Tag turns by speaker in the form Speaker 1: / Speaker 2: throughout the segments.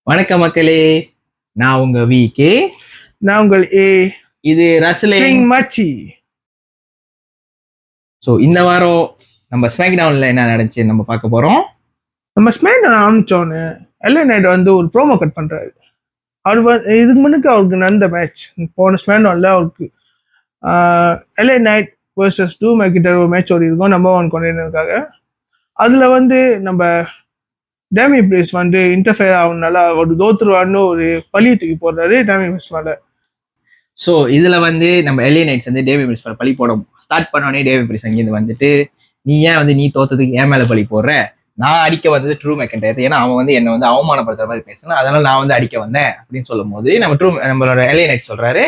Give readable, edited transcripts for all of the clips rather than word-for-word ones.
Speaker 1: வணக்கம் மக்களே, நான் உங்க விகே.
Speaker 2: நான் உங்கள் ஏ
Speaker 1: இது ரஸ்லிங்
Speaker 2: மச்சி.
Speaker 1: ஸோ இந்த வாரம் நம்ம ஸ்மாக் டவுன்ல என்ன நடந்துச்சு நம்ம பார்க்க போறோம்.
Speaker 2: நம்ம ஸ்மேக் ஆரம்பிச்சோன்னு எல்ஏ நைட் வந்து ஒரு ப்ரோமோ கட் பண்றாரு. அவர் இதுக்கு முன்னுக்கு அவருக்கு நடந்த மேட்ச் போன ஸ்மேக் டவுன்ல அவருக்கு எல்ஏ நைட் வர்சஸ் டூ மேக்கிட்டர் ஒரு மேட்ச் ஓடி இருக்கும் நம்பர் 1 கொண்டேனருக்காக. அதுல வந்து நம்ம டேமி பிளேஸ் வந்து இன்டர்ஃபியர் ஆகுனால அவர் தோத்துருவான்னு ஒரு பழிய தூக்கி போடுறாரு டேமி பிளேஸ் மேல.
Speaker 1: ஸோ இதுல வந்து நம்ம எல்ஏ நைட்ஸ் வந்து டேவி பிரிஸ் பழி போட ஸ்டார்ட் பண்ணோடனே டேவி பிரிஸ் அங்கேருந்து வந்துட்டு, நீ ஏன் வந்து நீ தோத்ததுக்கு ஏன் மேல பழி போடுற, நான் அடிக்க வந்தது ட்ரூ மெக்கன்டையர், ஏன்னா அவன் வந்து என்னை வந்து அவமானப்படுத்துற மாதிரி பேசணும், அதனால நான் வந்து அடிக்க வந்தேன் அப்படின்னு சொல்லும் போது நம்மளோட எல்ஏ நைட் சொல்றாரு,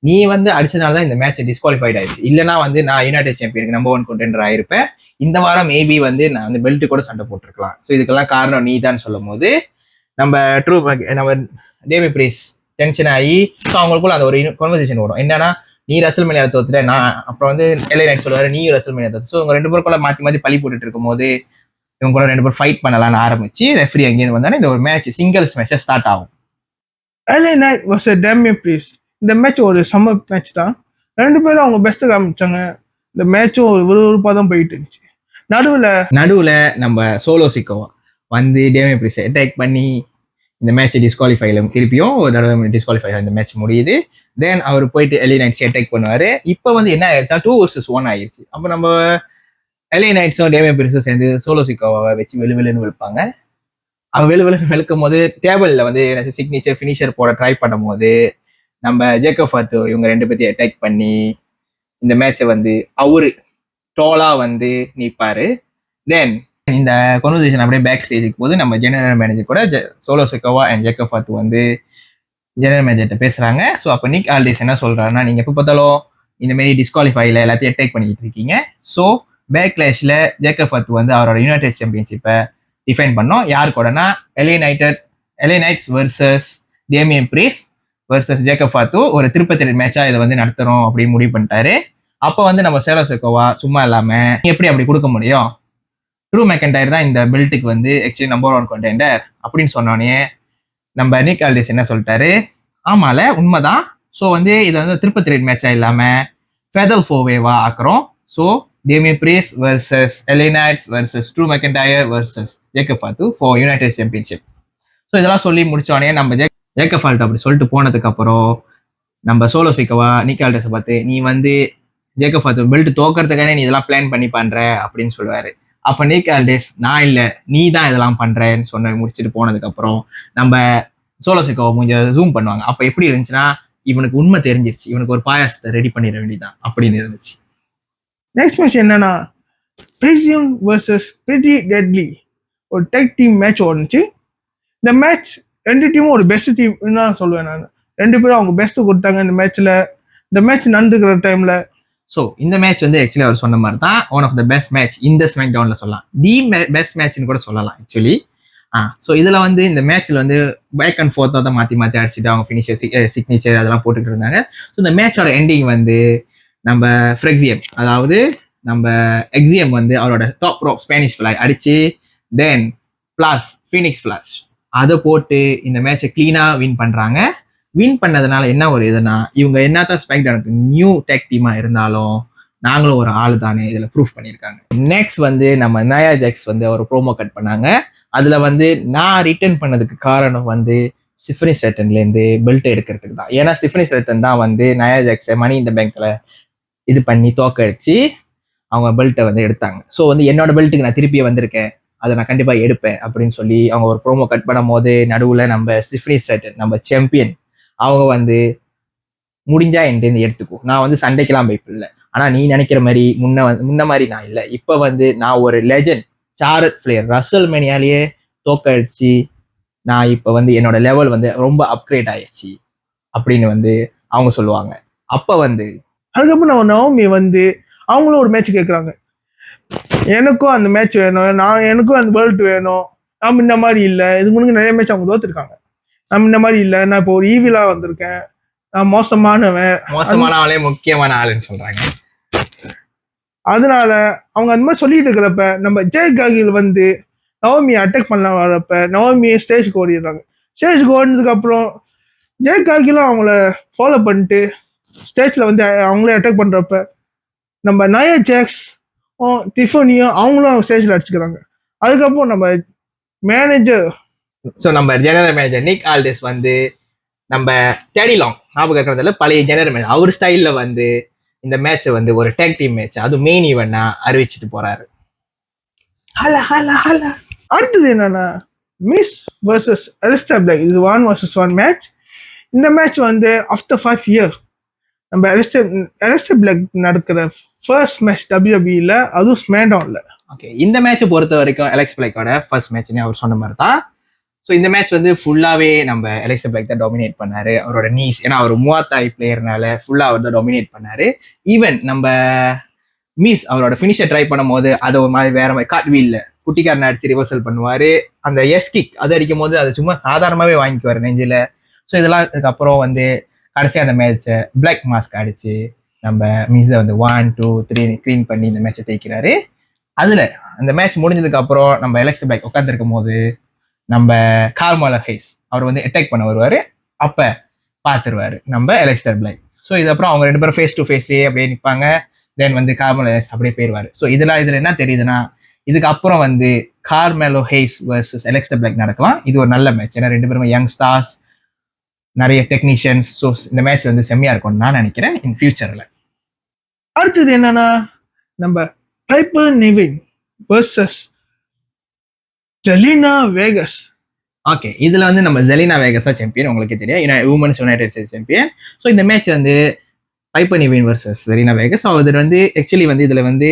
Speaker 1: நீ வந்து அடிச்சதுனால தான் இந்த மேட்ச் டிஸ்குவாலிஃபைட் ஆயிடுச்சு, இல்லைன்னா வந்து நான் யுனைடெட் சாம்பியனுக்கு நம்பர் 1 contender ஆயிருப்பேன், இந்த வாரம் மேபி வந்து நான் வந்து பெல்ட் கூட சண்டை போட்டிருக்கலாம், ஸோ இதுக்கெல்லாம் காரணம் நீ தான் சொல்லும் போது நம்ம நம்ம டேவி பிரிஸ் டென்ஷன் ஆகி, ஸோ அவங்களுக்குள்ள அந்த ஒரு கான்வர்சேஷன் வரும். என்னன்னா, நீ ரசல் மேனியா தோத்துட்ட, நான் அப்புறம் வந்து எல்ஏ நைட் சொல்லுவாரு நீ ரசல் மேனியா தோத்து. ஸோ இவங்க ரெண்டு பேருக்குள்ள மாற்றி மாற்றி பழி போட்டுட்டு இருக்கும் போது இவங்க கூட ரெண்டு பேரும் ஃபைட் பண்ணலாம்னு ஆரம்பிச்சு ரெஃப்ரி அங்கேருந்து வந்தானே இந்த ஒரு மேட்ச் சிங்கிள்ஸ் மேட்சா ஸ்டார்ட் ஆகும்.
Speaker 2: LA Knight versus Damian Priest. இந்த மேட்ச் ஒரு சம்மர் மேட்ச் தான். ரெண்டு பேரும் அவங்க பெஸ்ட் காமிச்சாங்க. இந்த மேட்சும் ஒரு விறுவிறுப்பாக தான் போயிட்டு இருந்துச்சு.
Speaker 1: நடுவில் நம்ம சோலோ சிக்கோவா வந்து டேமி பிரிஸ் அட்டாக் பண்ணி இந்த மேட்ச் டிஸ்குவாலிஃபைல திருப்பியும் ஒரு தடவை டிஸ்குவாலிஃபை இந்த மேட்ச் முடியுது. தென் அவர் போயிட்டு எல்ஏ நைட்ஸ் அட்டாக் பண்ணுவாரு. இப்போ வந்து என்ன ஆயிடுச்சா 2 vs 1 ஆயிடுச்சு. அப்போ நம்ம எல்ஏ நைட்ஸும் டேமி பிரிஸும் சேர்ந்து சோலோ சிக்கோவாவை வச்சு வெளுன்னு வெளுப்பாங்க. அவன் வெளுன்னு வெளுக்கும் போது டேபிள்ல வந்து சிக்னேச்சர் ஃபினிஷர் போட ட்ரை பண்ணும் போது நம்ம ஜேக்கப் ஃபாத்து இவங்க ரெண்டு பேர்த்தையும் அட்டாக் பண்ணி இந்த மேட்சை வந்து அவரு டோலா வந்து நிற்பாரு. தென் இந்த கான்வர்சேஷன் அப்படியே பேக் ஸ்டேஜுக்கு போது நம்ம ஜெனரல் மேனேஜர் கூட சோலோ சிக்கோவா அண்ட் ஜேக்கப் ஃபாத்து வந்து ஜெனரல் மேனேஜர்கிட்ட பேசுறாங்க. ஸோ அப்போ நிக் ஆல்டிஸ் என்ன சொல்றாருன்னா, நீங்க எப்போ பார்த்தாலும் இந்த மாதிரி டிஸ்குவாலிஃபைல எல்லாத்தையும் அட்டாக் பண்ணிக்கிட்டு இருக்கீங்க. ஸோ பேக் கிளாஷ்ல ஜேக்கப் ஃபாத்து வந்து அவரோட யுனைடெட் சாம்பியன்ஷிப்பை டிஃபைன் பண்ணோம். யார் கூடனா LA Knights versus Damian Priest versus Jacob Fatu ஒரு திருப்பதி மேட்சா இதை வந்து நடத்துறோம் அப்படின்னு முடிவு பண்ணிட்டாரு. அப்போ வந்து நம்ம சோலோ சிக்கோவா சும்மா இல்லாம எப்படி அப்படி கொடுக்க முடியும், ட்ரூ மெக்கன்டையர் தான் இந்த பெல்ட்டுக்கு வந்து ஆக்சுவலி நம்பர் 1 contender அப்படின்னு சொன்னோடனே நம்ம நிக் ஆல்டிஸ் என்ன சொல்லிட்டாரு, ஆமால உண்மைதான், ஸோ வந்து இதை வந்து திருப்பதி மேட்சா இல்லாம ஃபெதல் ஃபோவேவா ஆக்குறோம். So Damian Priest versus LA Knights versus Drew McIntyre versus Jacob Fatu for United championship. So இதெல்லாம் சொல்லி முடிச்சோடனே நம்ம ஜேக்கப் ஃபால்ட் அப்படி சொல்லிட்டு போனதுக்கு அப்புறம் நம்ம சோலோ சிக்கோவா நிக் ஆல்டிஸை பார்த்து, நீ வந்து ஜேக்கப் ஃபாத்து பெல்ட் தோக்கிறதுக்கானே நீ இதெல்லாம் பிளான் பண்ணி பண்ற அப்படின்னு சொல்லுவாரு. அப்ப நிக் ஆல்டிஸ், நான் இல்ல நீ தான் இதெல்லாம் பண்றேன்னு சொன்ன முடிச்சுட்டு போனதுக்கு அப்புறம் நம்ம சோலோ சிக்கோவா கொஞ்சம் ஜூம் பண்ணுவாங்க. அப்ப எப்படி இருந்துச்சுன்னா, இவனுக்கு உண்மை தெரிஞ்சிருச்சு, இவனுக்கு ஒரு பாயாசத்தை ரெடி பண்ணிட வேண்டியதான் அப்படின்னு இருந்துச்சு.
Speaker 2: நெக்ஸ்ட் மேட்ச் என்னன்னா பிரிசியம் வர்சஸ் பிரிட்டி டெட்லி ஒரு டெக் டீம் மேட்ச் ஓடுச்சு. இந்த மேட்ச் ரெண்டு டீமும் ஒரு பெஸ்ட் டீம் தான் சொல்லுவேன் நான். ரெண்டு பேரும் அவங்க பெஸ்ட் கொடுத்தாங்க இந்த மேட்ச்ல. இந்த மேட்ச் நடந்துக்கிற டைம்ல
Speaker 1: ஸோ இந்த மேட்ச் வந்து ஆக்சுவலி அவர் சொன்ன மாதிரி தான் one of the best match இந்த ஸ்மாக் டவுன்ல சொல்லலாம், தி பெஸ்ட் மேட்ச்னு கூட சொல்லலாம் ஆக்சுவலி. ஸோ இதுல வந்து இந்த மேட்ச்ல வந்து பேக் அண்ட் ஃபோர்த்தா தான் மாத்தி மாத்தி அடிச்சுட்டு அவங்க ஃபினிஷர் சிக்னேச்சர் அதெல்லாம் போட்டுட்டு இருந்தாங்க. ஸோ இந்த மேட்சோட எண்டிங் வந்து நம்ம ஃப்ரெக்ஸியம், அதாவது நம்ம எக்ஸியம் வந்து அவரோட டாப் ரோப் ஸ்பானிஷ் ஃபிளை அடிச்சு தென் பிளாஸ் ஃபீனிக்ஸ் ஃபிளாஷ் அதை போட்டு இந்த மேட்சை கிளீனா வின் பண்றாங்க. வின் பண்ணதுனால என்ன ஒரு இதுனா, இவங்க என்னதான் ஸ்மாக் டவுனுக்கு நியூ டெக் டீமா இருந்தாலும் நாங்களும் ஒரு ஆள் தானே இதுல ப்ரூஃப் பண்ணியிருக்காங்க. நெக்ஸ்ட் வந்து நம்ம நயா ஜாக்ஸ் வந்து ஒரு ப்ரோமோ கட் பண்ணாங்க. அதுல வந்து நான் ரிட்டர்ன் பண்ணதுக்கு காரணம் வந்து ஸ்டிஃபனி ஸ்ட்ராட்டன்ல இருந்து பெல்ட் எடுக்கிறதுக்கு தான். ஏன்னா ஸ்டிஃபனி ஸ்ட்ராட்டன் தான் வந்து நயா ஜாக்ஸை மணி இந்த பேங்க்ல இது பண்ணி தோக்கடிச்சு அவங்க பெல்ட்டை வந்து எடுத்தாங்க. ஸோ வந்து என்னோட பெல்ட்டுக்கு நான் திருப்பி வந்திருக்கேன், அதை நான் கண்டிப்பா எடுப்பேன் அப்படின்னு சொல்லி அவங்க ஒரு ப்ரோமோ கட் பண்ணும் போது நடுவுல நம்ம ஸ்டிஃபனி ஸ்ட்ராட்டன் நம்ம சாம்பியன் அவங்க வந்து முடிஞ்சா என்கிட்ட எடுத்துக்கோ, நான் வந்து சண்டைக்கெல்லாம் பயப்பில்லை, ஆனா நீ நினைக்கிற மாதிரி முன்ன மாதிரி நான் இல்லை, இப்ப வந்து நான் ஒரு லெஜண்ட் சார்லட் ஃபிளேர் ரசல் மேனியாலேயே தோக்கடிச்சு நான் இப்ப வந்து என்னோட லெவல் வந்து ரொம்ப அப்கிரேட் ஆயிடுச்சு அப்படின்னு வந்து அவங்க சொல்லுவாங்க. அப்ப வந்து
Speaker 2: அதுக்கப்புறம் நம்ம நவமி வந்து அவங்களும் ஒரு மேட்ச் கேட்குறாங்க, எனக்கும் அந்த மேட்ச் வேணும், எனக்கும் அந்த பெல்ட் வேணும், நம்ம இந்த மாதிரி இல்லை, இதுக்கு முன்னாடி நிறைய மேட்ச் அவங்க தோத்துருக்காங்க, நம்ம இந்த மாதிரி இல்லை, நான் இப்போ ஒரு ஈவிலா வந்திருக்கேன், நான்
Speaker 1: மோசமானவளே முக்கியமான ஆளுன்னு சொல்றாங்க.
Speaker 2: அதனால அவங்க அந்த மாதிரி சொல்லிட்டு இருக்கிறப்ப நம்ம ஜெய் காகில் வந்து நவமியை அட்டாக் பண்ண வரப்ப நவமியை ஸ்டேஜ்க்கு ஓடிடுறாங்க. ஸ்டேஜுக்கு ஓடினதுக்கப்புறம் ஜேக் காக்கிலும் அவங்கள ஃபாலோ பண்ணிட்டு ஸ்டேஜில் வந்து அவங்களே அட்டாக் பண்ணுறப்ப நம்ம நயா ஜாக்ஸ் டிஃபனியும் அவங்களும் ஸ்டேஜில் அடிச்சுக்கிறாங்க. அதுக்கப்புறம் நம்ம மேனேஜர்
Speaker 1: ஸோ நம்ம ஜெனரல் மேனேஜர் நிக் ஆல்டிஸ் வந்து நம்ம டேடி லாங் ஞாபகம் இருக்கிறதுல பழைய ஜெனரல் மேனேஜர் அவர் ஸ்டைலில் வந்து இந்த மேட்சை வந்து ஒரு டேக் டீம் மேட்ச் அது மெயின் ஈவெண்ட்னா அறிவிச்சிட்டு போறாரு.
Speaker 2: அடுத்தது என்னன்னா மிஸ் வர்சஸ் அலிஸ்டர் பிளாக். இது 1 vs 1 மேட்ச். இந்த மேட்ச் வந்து ஆஃப்டர் 5 years நம்ம அலிஸ்டர் பிளாக் நடக்கிற ஃபர்ஸ்ட் மேட்ச் WWE-ல, அதுவும் ஸ்மாக்டவுன்ல.
Speaker 1: ஓகே, இந்த மேட்சை பொறுத்த வரைக்கும் அலெக்ஸ் பிளாக்கோட ஃபர்ஸ்ட் மேட்ச்னு அவர் சொன்ன மாதிரி தான். ஸோ இந்த மேட்ச் வந்து ஃபுல்லாகவே நம்ம அலெக்ஸ் பிளாக் தான் டாமினேட் பண்ணாரு. அவரோட நீஸ், ஏன்னா அவர் மூவாத்தாய் பிளேயர்னால ஃபுல்லாக அவர் தான் டாமினேட் பண்ணாரு. ஈவன் நம்ம மிஸ் அவரோட ஃபினிஷை ட்ரை பண்ணும் போது அதை ஒரு மாதிரி வேற மாதிரி காட் வீல்ல குட்டிக்காரனை அடிச்சு ரிவர்சல் பண்ணுவாரு. அந்த எஸ் கிக் அது அடிக்கும் போது அது சும்மா சாதாரணமாகவே வாங்கிக்குவார் நெஞ்சில். ஸோ இதெல்லாம் இதுக்கப்புறம் வந்து கடைசியாக அந்த மேட்சை பிளாக் மாஸ்க் அடிச்சு நம்ம மிஸ்ஸை வந்து 1, 2, 3 க்ளீன் பண்ணி இந்த மேட்சை தேய்க்கிறாரு. அதில் அந்த மேட்ச் முடிஞ்சதுக்கு அப்புறம் நம்ம அலெக்ஸ் பிளாக் உட்காந்துருக்கும் போது நம்ம கார்மெலோ ஹைஸ் அவர் வந்து அட்டாக் பண்ண வருவார். அப்போ பார்த்துருவாரு நம்ம அலெக்ஸ் பிளாக். ஸோ இது அப்புறம் அவங்க 2 பேரும் ஃபேஸ் டு ஃபேஸ்லேயே அப்படியே நிற்பாங்க. தென் வந்து கார்மெலோ ஹைஸ் அப்படியே போயிடுவார். ஸோ இதில் என்ன தெரியுதுன்னா இதுக்கப்புறம் வந்து கார்மெலோ ஹைஸ் வர்சஸ் அலெக்ஸ் பிளாக் நடக்கலாம். இது ஒரு நல்ல மேட்ச், ஏன்னா 2 பேருமே யங் ஸ்டார்ஸ், நிறைய டெக்னீஷியன்ஸ். ஸோ இந்த மேட்ச் வந்து செம்மையா இருக்கும்னு நான் நினைக்கிறேன் இன் ஃபியூச்சர்ல.
Speaker 2: அடுத்தது என்னன்னா நம்ம piper Nivin versus Jelina Vegas.
Speaker 1: Okay, இதுல வந்து நம்ம ஜெலினா வேகஸ் தான் சாம்பியன், உங்களுக்கு தெரியும், women's United states champion. So இந்த மேட்ச் வந்து piper Nivin versus Jelina Vegas. இது வந்து ஆக்சுவலி வந்து இதுல வந்து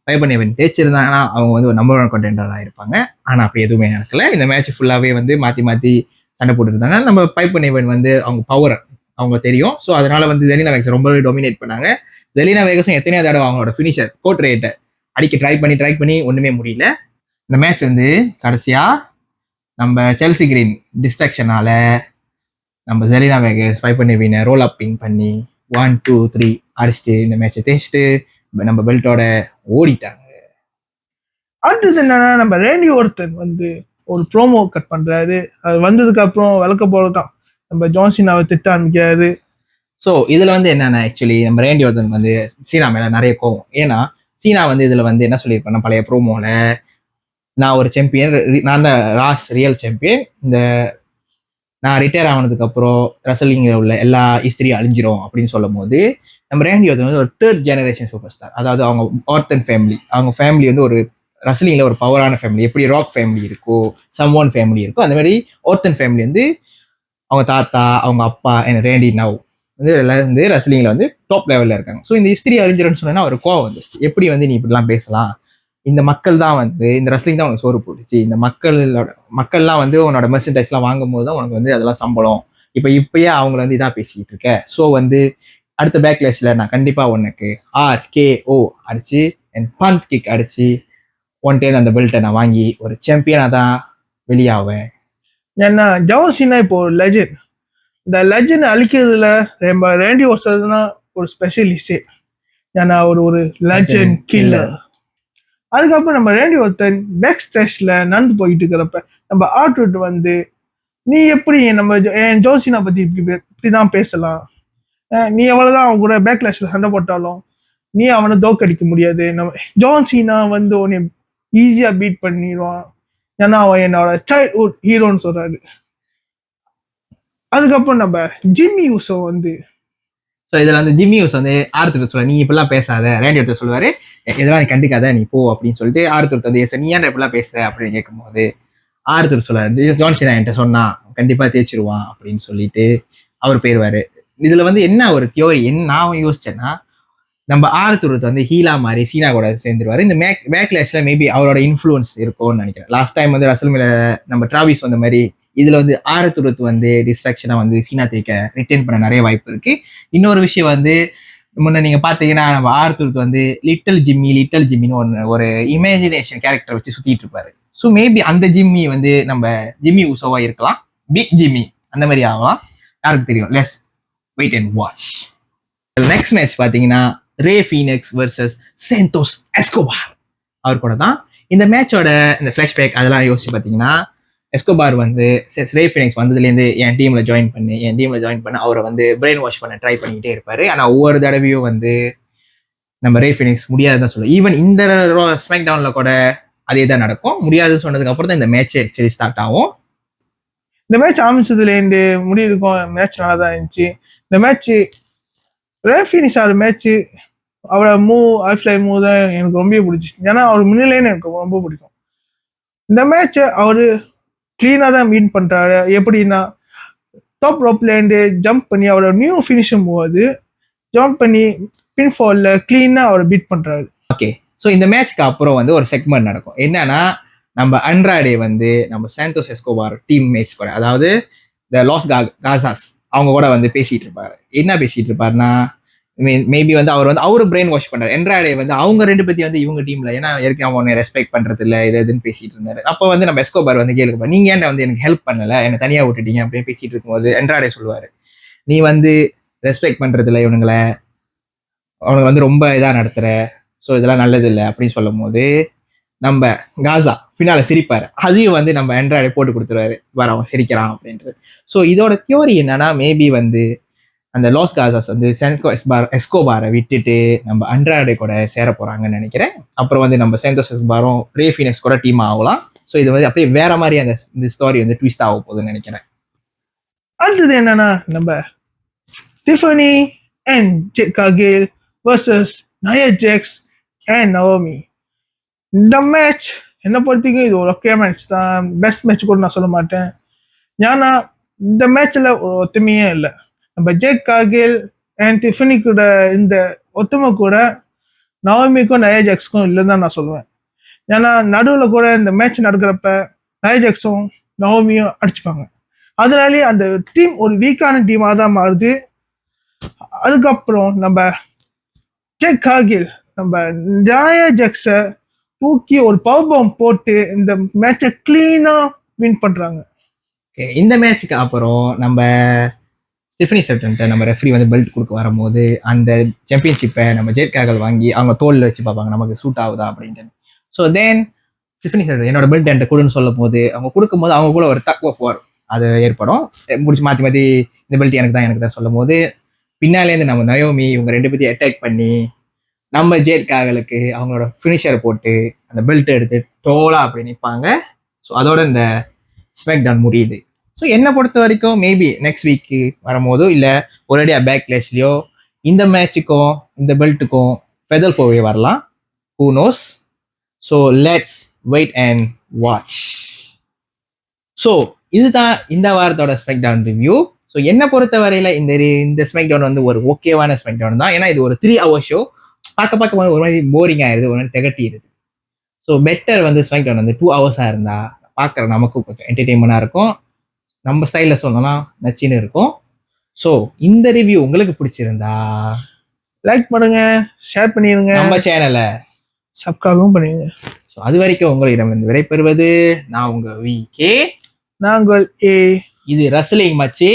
Speaker 1: பைப்பர் நிவின் தேய்ச்சிருந்தாங்கன்னா அவங்க வந்து ஒரு நம்பர் 1 கண்டெண்டராக இருப்பாங்க. ஆனால் அப்படி எதுவுமே நடக்கல. இந்த மேட்ச் ஃபுல்லாகவே வந்து மாற்றி சண்டை போட்டுருந்தாங்க. நம்ம பைப்பர் நிவின் வந்து அவங்க பவர் அவங்க தெரியும். ஸோ அதனால வந்து ஜெலினா வேகஸ் ரொம்பவே டொமினேட் பண்ணாங்க. ஜெலினா வேகஸும் எத்தனையோ தடவை அவங்களோட ஃபினிஷர் கோட் ரேட்டை அடிக்க ட்ரை பண்ணி ஒன்றுமே முடியல. இந்த மேட்ச் வந்து கடைசியா நம்ம செல்சி கிரீன் டிஸ்ட்ராக்ஷனால நம்ம ஜெலினா வேகஸ் பைப்பர் நிவினை ரோல் அப்பிங் பண்ணி 1, 2, 3 அடிச்சுட்டு இந்த மேட்சை தேய்ச்சிட்டு நம்ம பெல்ட்டோட ஓடிட்டாங்க.
Speaker 2: அடுத்தது என்னன்னா நம்ம ரேண்டி ஒர்டன் வந்து ஒரு ப்ரோமோ கட் பண்றாரு. அது வந்ததுக்கு அப்புறம் விளக்க போலதான் நம்ம ஜான் சீனாவை திட்ட ஆரம்பிக்கிறாரு.
Speaker 1: ஸோ இதுல வந்து என்னன்னா ஆக்சுவலி நம்ம ரேண்டி ஒர்டன் வந்து சீனா மேல நிறைய கோவம். ஏன்னா சீனா வந்து இதுல வந்து என்ன சொல்லியிருப்பேன், பழைய ப்ரோமோல நான் ஒரு சாம்பியன், நான் தான் ரியல் சாம்பியன், இந்த நான் ரிட்டையர் ஆனதுக்கு அப்புறம் ரெசலிங்ல உள்ள எல்லா ஹிஸ்டரியும் அழிஞ்சிரும் அப்படின்னு சொல்லும் போது நம்ம ரேண்டி ஒர்டன் வந்து ஒரு 3rd ஜெனரேஷன் சூப்பர் ஸ்டார். அதாவது அவங்க ஆர்டன் ஃபேமிலி, அவங்க ஃபேமிலி வந்து ஒரு ரெஸ்லிங்ல ஒரு பவரான ஃபேமிலி. எப்படி ராக் ஃபேமிலி இருக்கோ, சம்ஒன் ஃபேமிலி இருக்கோ, அந்த மாதிரி ஆர்டன் ஃபேமிலி வந்து அவங்க தாத்தா, அவங்க அப்பா, ரேண்டி நவ் வந்து எல்லாம் வந்து ரெஸ்லிங்ல வந்து டாப் லெவல்ல இருக்காங்க. ஸோ இந்த ஹிஸ்டரி அழிஞ்சிருன்னு சொன்னா ஒரு கோவம் வந்துருச்சு. எப்படி வந்து நீ இப்படிலாம் பேசலாம், இந்த மக்கள் தான் வந்து இந்த ரெஸ்லிங் தான் உனக்கு சோறு போட்டுச்சு, இந்த மக்கள்லாம் வந்து உன்னோட மெர்சன்டைஸ்லாம் வாங்கும் போது தான் உனக்கு வந்து அதெல்லாம் சம்பளம், இப்பயே அவங்கள வந்து இதாக பேசிக்கிட்டு இருக்க. ஸோ வந்து அடுத்த பேக்லேஷில் நான் கண்டிப்பாக உனக்கு RKO அடிச்சு என் பந்த் கிக் அடிச்சு ஒன்டே அந்த பெல்ட்டை நான் வாங்கி ஒரு சாம்பியனாக தான் வெளியாவேன்.
Speaker 2: ஏன்னா ஜான் சீனா இப்போ ஒரு லெஜண்ட். இந்த லெஜண்ட் அழிக்கிறதுல நம்ம ரேண்டி ஒர்டன் தான் ஒரு ஸ்பெஷலிஸ்டே. ஏன்னா ஒரு லெஜண்ட் கில்லர். அதுக்கப்புறம் நம்ம ரேண்டி ஒர்டன் பேக் ஸ்டேஜ்ல நடந்து போயிட்டு இருக்கிறப்ப நம்ம ஆர்ட்வுட் வந்து நீ எப்படி நம்ம ஜான் சீனா பத்தி இப்படிதான் பேசலாம், நீ எவ்வளவுதான் அவன் கூட பேக்லாஷ்ல சண்டை போட்டாலும் நீ அவனை தோக்கடிக்க முடியாது, நம்ம ஜான் சீனா வந்து உன்னை ஈஸியா பீட் பண்ணிடுவான், ஏன்னா அவன் என்னோட சைல்ட்ஹுட் ஹீரோன்னு சொல்றாரு. அதுக்கப்புறம் நம்ம ஜிம்மி யூசோ வந்து
Speaker 1: ஸோ இதில் வந்து ஜிம்மி யூஸ் வந்து ஆர்த்தர் சொல்ல, நீ இப்பெல்லாம் பேசாத, ரேண்டி ஒருத்தர் சொல்லுவாரு, இதெல்லாம் நீ கண்டிக்காத, நீ போ அப்படின்னு சொல்லிட்டு ஆர்த்தர் வந்து நீ ஏன் இப்பெல்லாம் பேசுற அப்படின்னு கேட்கும்போது ஆர்த்தர் சொல்லுவாரு, ஜான் சீனா என்கிட்ட சொன்னா கண்டிப்பா தேய்ச்சிருவான் அப்படின்னு சொல்லிட்டு அவர் போயிடுவாரு. இதுல வந்து என்ன ஒரு தியோரி என்ன நான் யோசிச்சேன்னா, நம்ம ஆர்த்தர் வந்து ஹீலா மாதிரி சீனா கூட சேர்ந்துருவாரு. இந்த பேக்லாஷ்ல மேபி அவரோட இன்ஃப்ளூயன்ஸ் இருக்கும்னு நினைக்கிறேன். லாஸ்ட் டைம் வந்து ரசல்மேல நம்ம டிராவிஸ் வந்த மாதிரி இதுல வந்து ஆர்த்தர் வந்து டிஸ்ட்ராக்ஷனா வந்து சீனா தேய்க்க ரிட்டைன் பண்ண நிறைய வாய்ப்பு இருக்கு. இன்னொரு விஷயம் வந்து முன்ன நீங்க பாத்தீங்கன்னா நம்ம ஆர்த்தர் வந்து லிட்டில் ஜிம்மின்னு ஒரு இமேஜினேஷன் கேரக்டர் வச்சு சுத்திட்டு இருப்பாரு. ஸோ மேபி அந்த ஜிம்மி வந்து நம்ம ஜிம்மி உசோவா இருக்கலாம், பிக் ஜிம்மி அந்த மாதிரி ஆகலாம், யாருக்கு தெரியும். Let's wait and watch. Next match பாத்தீங்கன்னா Rey Fenix versus Santos Escobar அவர் கூட தான். இந்த மேட்சோட இந்த ஃபிளாஷ்பேக் அதெல்லாம் யோசிச்சு பார்த்தீங்கன்னா எஸ்கோபார் வந்து ரே ஃபினிக்ஸ் வந்ததுலேருந்து என் டீம்ல ஜாயின் பண்ண அவரை வந்து பிரெயின் வாஷ் பண்ண ட்ரை பண்ணிக்கிட்டே இருப்பாரு. ஆனால் ஒவ்வொரு தடவையும் வந்து நம்ம ரே ஃபினிக்ஸ் முடியாதுதான் சொல்லுவோம். ஈவன் இந்த ஸ்மாக் டவுன்ல கூட அதே தான் நடக்கும். முடியாதுன்னு சொன்னதுக்கு அப்புறம் தான் இந்த மேட்ச் ஆக்சுவலி ஸ்டார்ட் ஆகும்.
Speaker 2: இந்த மேட்ச் ஆரம்பிச்சதுலேருந்து முடியிருக்கும் மேட்ச் நல்லா தான் இருந்துச்சு. இந்த மேட்ச் ரேஃபினிஸ் ஆகிற மேட்ச்சு அவரோட ஐஃப்ளை மூவ் தான் எனக்கு ரொம்ப பிடிச்சிச்சு. ஏன்னா அவர் முன்னிலேன்னு எனக்கு ரொம்ப பிடிக்கும். இந்த மேட்ச்சை அவர் க்ளீனாக தான் மீன் பண்ணுறாரு. எப்படின்னா டாப் ரோப்லேருந்து ஜம்ப் பண்ணி அவரோட நியூ ஃபினிஷிங் மூவ் அது ஜம்ப் பண்ணி பின் ஃபாலில் க்ளீனாக அவரை பீட் பண்ணுறாரு.
Speaker 1: ஓகே, ஸோ இந்த மேட்ச்க்கு அப்புறம் வந்து ஒரு செக்மெண்ட் நடக்கும். என்னன்னா நம்ம அண்ட்ராடே வந்து நம்ம சாந்தோஸ் எஸ்கோபார் டீம் மேட்ஸ் கூட, அதாவது இந்த லாஸ் காசாஸ் அவங்க கூட வந்து பேசிட்டு இருப்பாரு. என்ன பேசிட்டு இருப்பாருன்னா மேபி வந்து அவரு பிரெயின் வாஷ் பண்றாரு. என்ட்ராடே வந்து அவங்க ரெண்டு பத்தி வந்து இவங்க டீம்ல ஏன்னா ஏற்கனவே அவங்க ரெஸ்பெக்ட் பண்றது இல்லை இதுன்னு பேசிட்டு இருந்தாரு. அப்போ வந்து நம்ம எஸ்கோபார் வந்து கேளுப்பா, நீங்க ஏன்டா வந்து எனக்கு ஹெல்ப் பண்ணல, என்னை தனியா விட்டுட்டீங்க அப்படின்னு பேசிட்டு இருக்கும்போது என்ட்ராடே சொல்லுவாரு, நீ வந்து ரெஸ்பெக்ட் பண்றது இல்லை இவனுங்களை, அவனுங்க வந்து ரொம்ப இதா நடத்துற, ஸோ இதெல்லாம் நல்லது இல்லை அப்படின்னு சொல்லும் போது நம்ம காசா பின்னால சிரிப்பாரு. அதையும் வந்து நம்ம என்ட்ராய்டை போட்டு கொடுத்துருவாரு, வர அவன் சிரிக்கிறான் அப்படின்ட்டு. ஸோ இதோட தியோரி என்னன்னா மேபி வந்து அந்த லாஸ் காசாஸ் வந்து எஸ்கோபாரை விட்டுட்டு நம்ம அண்ட்ராய்டை கூட சேர போறாங்கன்னு நினைக்கிறேன். அப்புறம் வந்து நம்ம சாந்தோஸ் எஸ்கோபாரும் ரே ஃபினிக்ஸ் கூட டீம் ஆகலாம். ஸோ இது வந்து அப்படியே வேற மாதிரி அந்த இந்த ஸ்டோரி வந்து ட்விஸ்ட் ஆக போகுதுன்னு நினைக்கிறேன்.
Speaker 2: அடுத்தது என்னன்னா நம்ம Tiffany and Jade Cargill versus Nia Jax and Naomi. இந்த மேட்ச் என்னை பொறுத்தவரைக்கும் இது ஒரு ஒக்கே மேட்ச் தான். பெஸ்ட் மேட்ச் கூட நான் சொல்ல மாட்டேன். ஏன்னா இந்த மேட்ச்ல ஒரு ஒத்துமையே இல்லை. நம்ம ஜேக் காகில் அண்ட் டிஃபனி கூட இந்த ஒத்துமை கூட நவோமிக்கும் நயா ஜாக்ஸ்க்கும் இல்லைன்னு தான் நான் சொல்லுவேன். ஏன்னா நடுவில் கூட இந்த மேட்ச் நடக்கிறப்ப நயா ஜாக்ஸும் நவோமியும் அடிச்சுப்பாங்க. அதனாலே அந்த டீம் ஒரு வீக்கான டீமாக தான் மாறுது. அதுக்கப்புறம் நம்ம ஜேக் காகில் நம்ம நயா ஜாக்ஸை தூக்கி ஒரு பவர் பாம் போட்டு இந்த மேட்சை கிளீனா வின் பண்றாங்க.
Speaker 1: இந்த மேட்சுக்கு அப்புறம் நம்ம ஸ்டெஃபனி செல்டன்ட்ட நம்ம ரெஃப்ரி வந்து பெல்ட் கொடுக்க வரும்போது அந்த சாம்பியன்ஷிப்பை நம்ம ஜேட் காகல் வாங்கி அவங்க தோல்ல வச்சு பார்ப்பாங்க நமக்கு சூட் ஆகுதா அப்படின்ட்டு. ஸோ தென் ஸ்டெஃபனி செல்டன் என்னோட பெல்ட் என்கிட்ட கொடுன்னு சொல்லும் போது அவங்க கொடுக்கும்போது அவங்க கூட ஒரு தக் ஆஃப் வார் அது ஏற்படும். முடிச்சு மாற்றி இந்த பெல்ட் எனக்கு தான் சொல்லும் போது பின்னாலேருந்து நம்ம நயோமி இவங்க ரெண்டு பேத்தையும் அட்டாக் பண்ணி நம்ம ஜேட் காகலுக்கு அவங்களோட ஃபினிஷர் போட்டு அந்த பெல்ட் எடுத்து டோலா அப்படி நிற்பாங்க. ஸோ அதோட இந்த ஸ்மாக் டவுன் முடியுது. ஸோ என்னை பொறுத்த வரைக்கும் மேபி நெக்ஸ்ட் வீக்கு வரும்போதோ இல்லை ஒரேடியாக பேக் கிளாஷ்லையோ இந்த மேட்சுக்கும் இந்த பெல்ட்டுக்கும் ஃபெதர் ஃபோவே வரலாம். Who knows? So let's wait and watch. So இதுதான் இந்த வாரத்தோட ஸ்மாக் டவுன் ரிவ்யூ. ஸோ என்னை பொறுத்த வரையில இந்த ஸ்மாக் டவுன் வந்து ஒரு ஓகேவான ஸ்மாக் டவுன் தான். ஏன்னா இது ஒரு 3 hour ஷோ. பார்க்க ஒரு மாதிரி போரிங் ஆயிருது, ஒரு மாதிரி திகட்டிடுது. ஸோ பெட்டர் வந்து ஸ்மாக் டவுன் வந்து 2 hours இருந்தா பார்க்குற நமக்கும் கொஞ்சம் என்டர்டெயின்மெண்டாக இருக்கும். நம்ம ஸ்டைலில் சொல்லணும்னா நச்சின்னு இருக்கும். ஸோ இந்த ரிவ்யூ உங்களுக்கு பிடிச்சிருந்தா
Speaker 2: லைக் பண்ணுங்க, ஷேர் பண்ணிடுங்க,
Speaker 1: நம்ம சேனலை
Speaker 2: சப்ஸ்கிரைபும் பண்ணிடுங்க.
Speaker 1: ஸோ அது வரைக்கும் உங்களிடம் வந்து விடைபெறுவது நான் உங்க VK,
Speaker 2: நாங்கள் A.
Speaker 1: இது ரஸ்லிங் மச்சி.